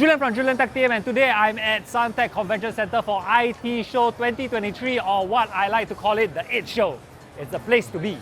Julian from JulianTechTM, and today I'm at Suntec Convention Center for IT Show 2023, or what I like to call it, the IT Show. It's the place to be.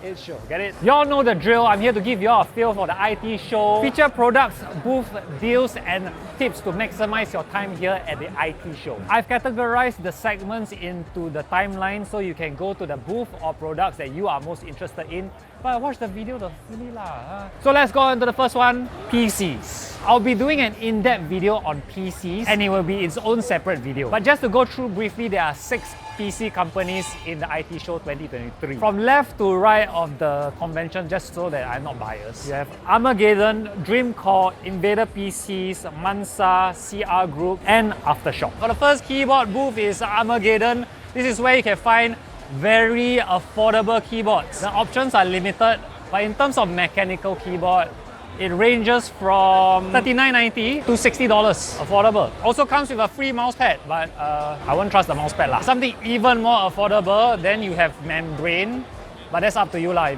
IT Show, get it? Y'all know the drill. I'm here to give y'all a feel for the IT show, feature products, booth deals, and tips to maximize your time here at the IT show. I've categorized the segments into the timeline so you can go to the booth or products that you are most interested in. But watch the video, the silly lah. So let's go on to the first one, PCs. I'll be doing an in-depth video on PCs and it will be its own separate video. But just to go through briefly, there are 6 PC companies in the IT Show 2023. From left to right of the convention, just so that I'm not biased, you have Armageddon, Dreamcore, Invader PCs, Mansa, CR Group, and Aftershock. For the first keyboard booth is Armageddon. This is where you can find very affordable keyboards. The options are limited, but in terms of mechanical keyboard, it ranges from $39.90 to $60, affordable. Also comes with a free mousepad, but I won't trust the mousepad lah. Something even more affordable, then you have membrane, but that's up to you lah.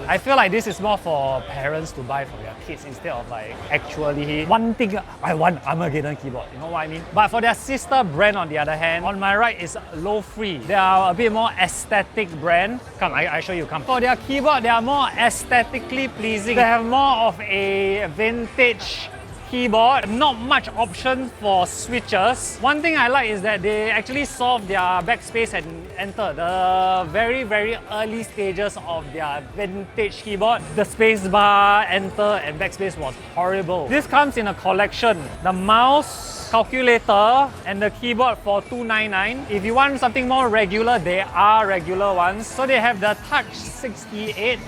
I feel like this is more for parents to buy for their kids instead of like actually one thing, I want Armageddon keyboard, you know what I mean? But for their sister brand on the other hand, on my right is Low Free. They are a bit more aesthetic brand. Come, I show you, come. For their keyboard, they are more aesthetically pleasing. They have more of a vintage keyboard, not much option for switches. One thing I like is that they actually solve their backspace and enter. The very early stages of their vintage keyboard, the spacebar, enter and backspace was horrible. This comes in a collection. The mouse, calculator, and the keyboard for $299. If you want something more regular, there are regular ones. So they have the Touch 68.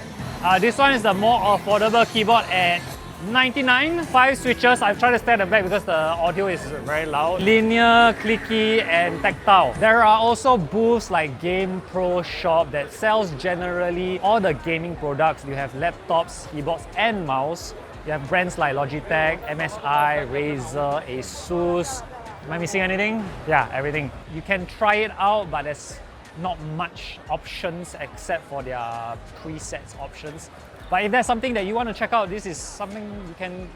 This one is the more affordable keyboard at $99. 5 switches. I've tried to stand back because the audio is very loud. Linear, clicky, and tactile. There are also booths like Game Pro Shop that sells generally all the gaming products. You have laptops, keyboards, and mouse. You have brands like Logitech, MSI, Razer, Asus. Am I missing anything? Yeah, everything. You can try it out, but there's not much options except for their presets options. But if there's something that you want to check out, this is something you can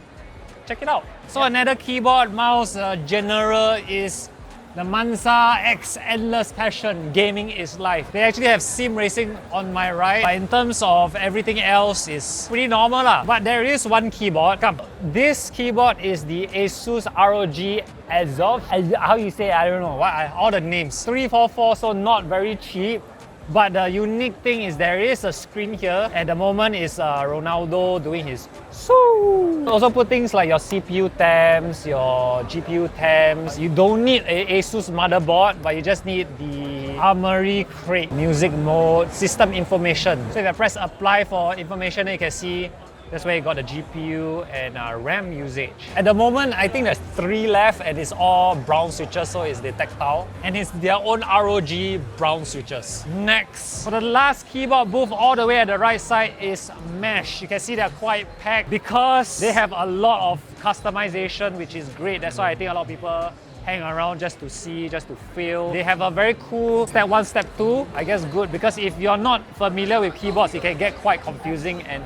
check it out. So another keyboard, mouse general is the Mansa X Endless Passion. Gaming is life. They actually have sim racing on my right, but in terms of everything else, is pretty normal lah. But there is one keyboard. Come, this keyboard is the Asus ROG Azov. How you say? I don't know. All the names. 344, so not very cheap. But the unique thing is there is a screen here. At the moment is Ronaldo doing his soo. Also put things like your CPU temps, your GPU temps. You don't need a Asus motherboard, but you just need the Armory Crate, music mode, system information. So if I press apply for information, you can see that's where you got the GPU and RAM usage. At the moment, I think there's 3 left and it's all brown switches, so it's the tactile. And it's their own ROG brown switches. Next, for the last keyboard booth all the way at the right side is Mesh. You can see they're quite packed because they have a lot of customization, which is great. That's why I think a lot of people hang around just to see, just to feel. They have a very cool step 1, step 2. I guess good because if you're not familiar with keyboards, it can get quite confusing and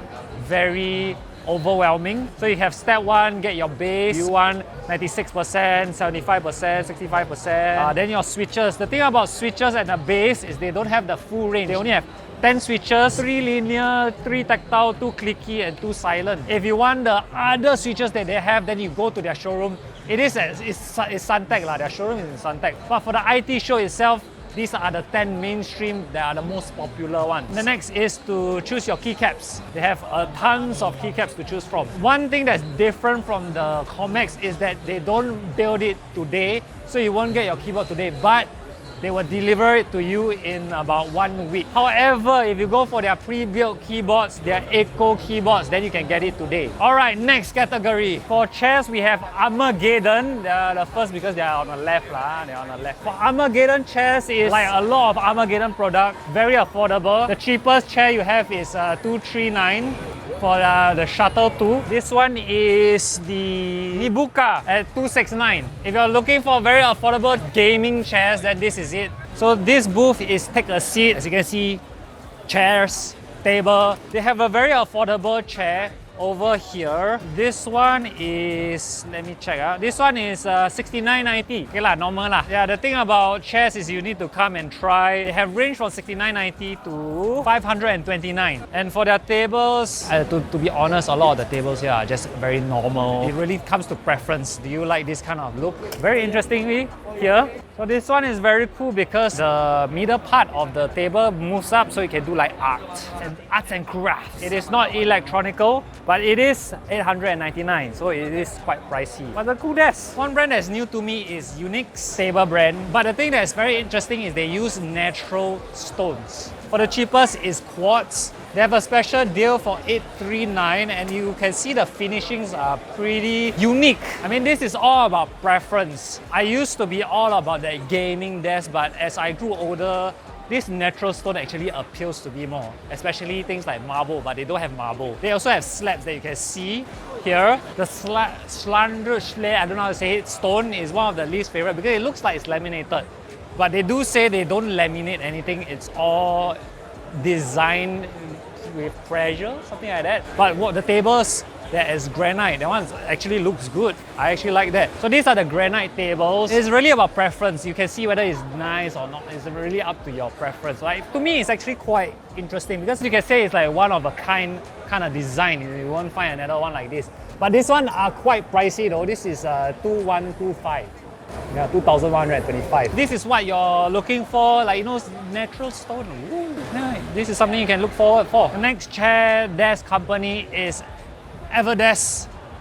very overwhelming. So you have step 1, get your base. You want 96%, 75%, 65%. Then your switches. The thing about switches and the base is they don't have the full range. They only have 10 switches, 3 linear, 3 tactile, 2 clicky, and 2 silent. If you want the other switches that they have, then you go to their showroom. It's Suntec lah. Their showroom is in Suntec. But for the IT show itself, these are the 10 mainstream that are the most popular ones. The next is to choose your keycaps. They have tons of keycaps to choose from. One thing that's different from the Comex is that they don't build it today, so you won't get your keyboard today, but they will deliver it to you in about 1 week. However, if you go for their pre-built keyboards, their Eco keyboards, then you can get it today. Alright, next category. For chairs, we have Armageddon. They are the first because they are on the left lah. They are on the left. For Armageddon chairs is like a lot of Armageddon products, very affordable. The cheapest chair you have is $239 for the Shuttle 2. This one is the Ibuka at $269. If you're looking for very affordable gaming chairs, then this is it. So this booth is Take a Seat. As you can see, chairs, table. They have a very affordable chair over here. This one is, let me check. This one is 69.90. Okay lah, normal lah. Yeah, the thing about chairs is you need to come and try. They have range from 69.90 to 529. And for their tables, to be honest, a lot of the tables here are just very normal. It really comes to preference. Do you like this kind of look? Very interestingly, here, so this one is very cool because the middle part of the table moves up so you can do like arts and crafts. It is not electronical, but it is 899, so it is quite pricey. But the cool desk. One brand that's new to me is Unique's table brand. But the thing that's very interesting is they use natural stones. For the cheapest is quartz. They have a special deal for 839 and you can see the finishings are pretty unique. I mean, this is all about preference. I used to be all about that gaming desk, but as I grew older, this natural stone actually appeals to me more, especially things like marble, but they don't have marble. They also have slabs that you can see here. The Schlandrschle, I don't know how to say it, stone is one of the least favorite because it looks like it's laminated. But they do say they don't laminate anything, it's all designed with pressure, something like that. But what the tables, that is granite. That one actually looks good. I actually like that. So these are the granite tables. It's really about preference. You can see whether it's nice or not. It's really up to your preference. Like, to me, it's actually quite interesting because you can say it's like one of a kind of design. You won't find another one like this. But this one are quite pricey though. This is 2125. Yeah, 2,125. This is what you're looking for, like, you know, natural stone. Ooh, nice. This is something you can look forward for. The next chair desk company is avid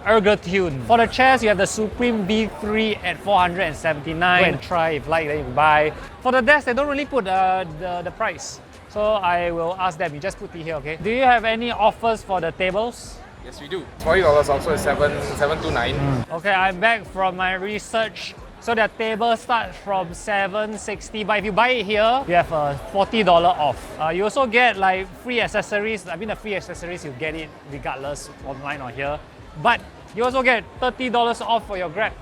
Ergotune. For the chairs, you have the Supreme V3 at 479. Go and try, if like, then you buy. For the desk, they don't really put the price. So I will ask them, you just put it here, okay? Do you have any offers for the tables? Yes, we do. $40 also is 729. Okay, I'm back from my research. So the table starts from $760, but if you buy it here, you have a $40 off. You also get like free accessories. I mean, the free accessories, you get it regardless, online or here. But you also get $30 off for your Grab.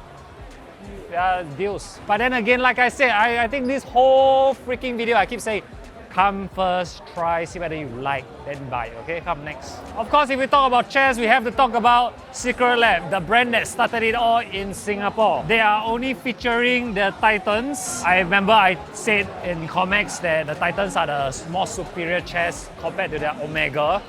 Deals. But then again, like I said, I think this whole freaking video, I keep saying, come first, try, see whether you like, then buy, okay? Come next. Of course, if we talk about chairs, we have to talk about Secret Lab, the brand that started it all in Singapore. They are only featuring the Titans. I remember I said in comics that the Titans are the more superior chairs compared to the Omega.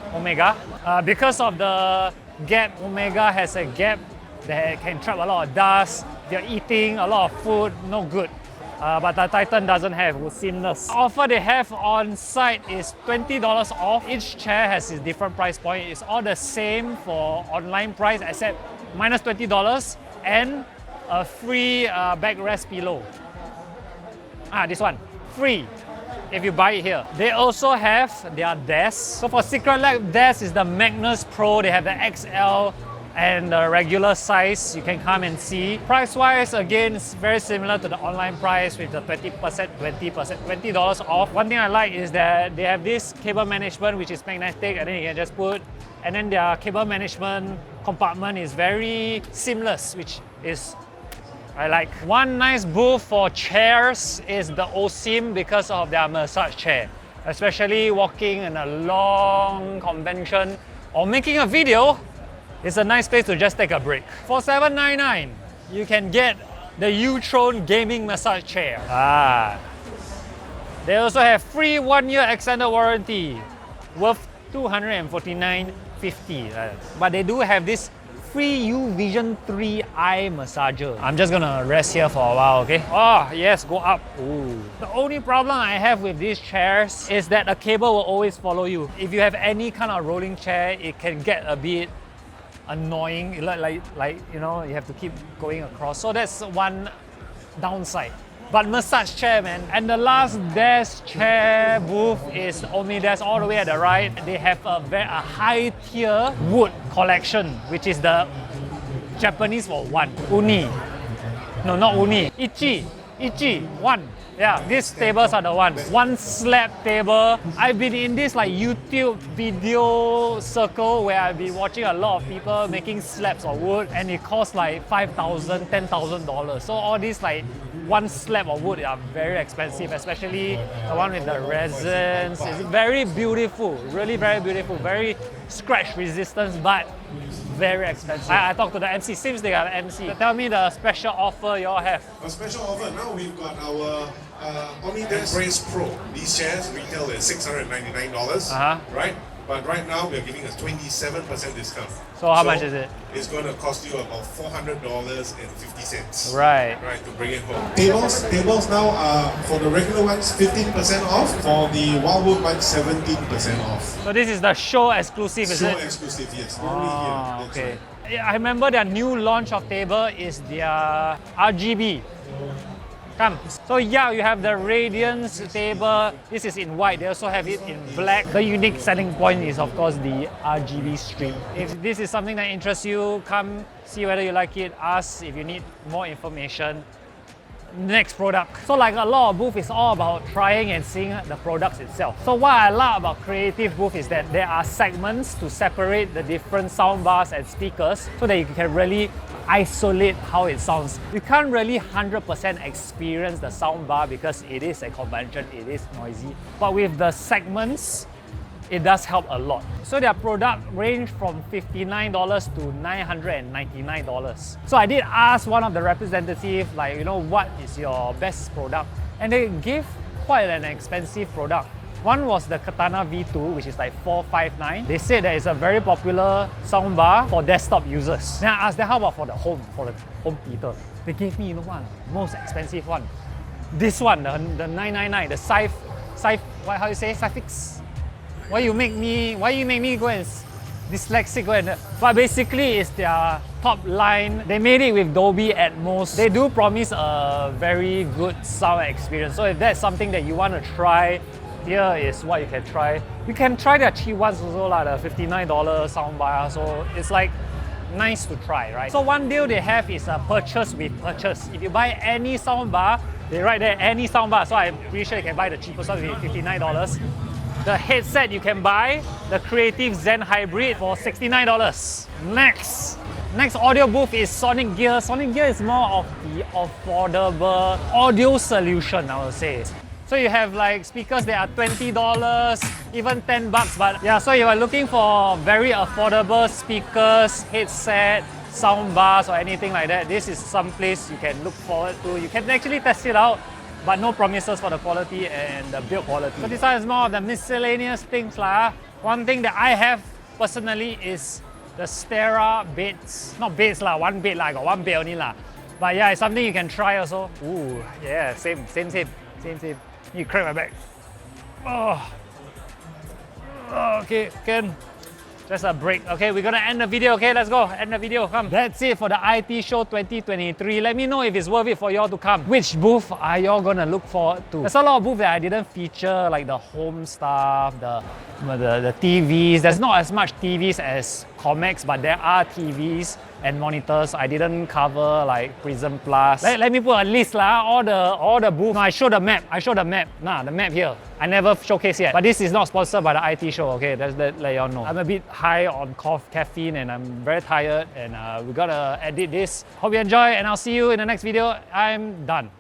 Because of the gap, Omega has a gap that can trap a lot of dust. You're eating a lot of food, no good. But the Titan doesn't have, it's seamless. The offer they have on site is $20 off. Each chair has its different price point. It's all the same for online price except minus $20 and a free backrest pillow. This one, free if you buy it here. They also have their desks. So for Secret Lab desk is the Magnus Pro. They have the XL and the regular size. You can come and see. Price-wise, again, it's very similar to the online price with the 20% off. One thing I like is that they have this cable management which is magnetic and then you can just put, and then their cable management compartment is very seamless, which is I like. One nice booth for chairs is the OSIM because of their massage chair. Especially walking in a long convention or making a video, it's a nice place to just take a break. For $799, you can get the U-Throne gaming massage chair. They also have free 1-year extended warranty worth $249.50. But they do have this free U-Vision 3 eye massager. I'm just gonna rest here for a while, okay? Oh, yes, go up. Ooh. The only problem I have with these chairs is that a cable will always follow you. If you have any kind of rolling chair, it can get a bit annoying, like you know, you have to keep going across. So that's one downside. But massage chair, man. And the last desk chair booth is Omidesk all the way at the right. They have a high tier wood collection, which is the Japanese for one. Uni. No, not uni. Ichi. Ichi, one. Yeah, these tables are the ones. One slab table. I've been in this like YouTube video circle where I've been watching a lot of people making slabs of wood, and it costs like $5,000, $10,000. So all these like one slab of wood are very expensive, especially the one with the resins. It's very beautiful, really very beautiful, very scratch resistance, but very expensive. I talked to the MC, seems they got an MC. Tell me the special offer you all have. A special offer, now we've got our Embrace Pro. These chairs retail at $699, right? But right now we're giving a 27% discount. So how much is it? It's going to cost you about $400.50. Right. Right, to bring it home. Tables now are, for the regular ones, 15% off. For the Wildwood ones, 17% off. So this is the show exclusive, is it? Show exclusive, yes. Only here. That's Okay. right. Yeah, I remember their new launch of table is their RGB. Come. So yeah, you have the Radiance table. This is in white. They also have it in black. The unique selling point is of course the RGB strip. If this is something that interests you, come see whether you like it. Ask if you need more information. Next product. So like a lot of booth is all about trying and seeing the products itself. So what I love about creative booth is that there are segments to separate the different soundbars and speakers so that you can really isolate how it sounds. You can't really 100% experience the soundbar because it is a convention, it is noisy. But with the segments, it does help a lot. So their product range from $59 to $999. So I did ask one of the representatives, like, you know, what is your best product? And they gave quite an expensive product. One was the Katana V2, which is like $459. They said that it's a very popular soundbar for desktop users. Then I asked them, how about for the home theater? They gave me, you know what, most expensive one. This one, the 999, the how you say, Syfix? Why you make me go and dyslexic go and... But basically it's their top line. They made it with Dolby Atmos. They do promise a very good sound experience. So if that's something that you want to try, here is what you can try. You can try their cheap ones also, like the $59 soundbar. So it's like nice to try, right? So one deal they have is a purchase with purchase. If you buy any soundbar, they write there any soundbar. So I'm pretty sure you can buy the cheapest one with $59. The headset you can buy, the Creative Zen Hybrid for $69. Next audio booth is Sonic Gear. Sonic Gear is more of the affordable audio solution, I would say. So you have like speakers that are $20, even $10. But yeah, so if you are looking for very affordable speakers, headset, sound bars or anything like that, this is some place you can look forward to. You can actually test it out, but no promises for the quality and the build quality. So this one is more of the miscellaneous things lah. One thing that I have personally is the Stera beds. Not beds lah, one bed lah, I got one bed only lah. But yeah, it's something you can try also. Ooh, yeah, same. You crack my back. Oh, okay, can. Just a break. Okay, we're gonna end the video. Okay, let's go. End the video. Come. That's it for the IT Show 2023. Let me know if it's worth it for y'all to come. Which booth are y'all gonna look forward to? There's a lot of booths that I didn't feature, like the home stuff, the TVs. There's not as much TVs as Comex, but there are TVs and monitors. I didn't cover like Prism Plus. Let me put a list lah. All the booths. No, I show the map. Nah, the map here. I never showcase yet. But this is not sponsored by the IT Show. Okay, that's let y'all know. I'm a bit high on caffeine and I'm very tired and we gotta edit this. Hope you enjoy and I'll see you in the next video. I'm done.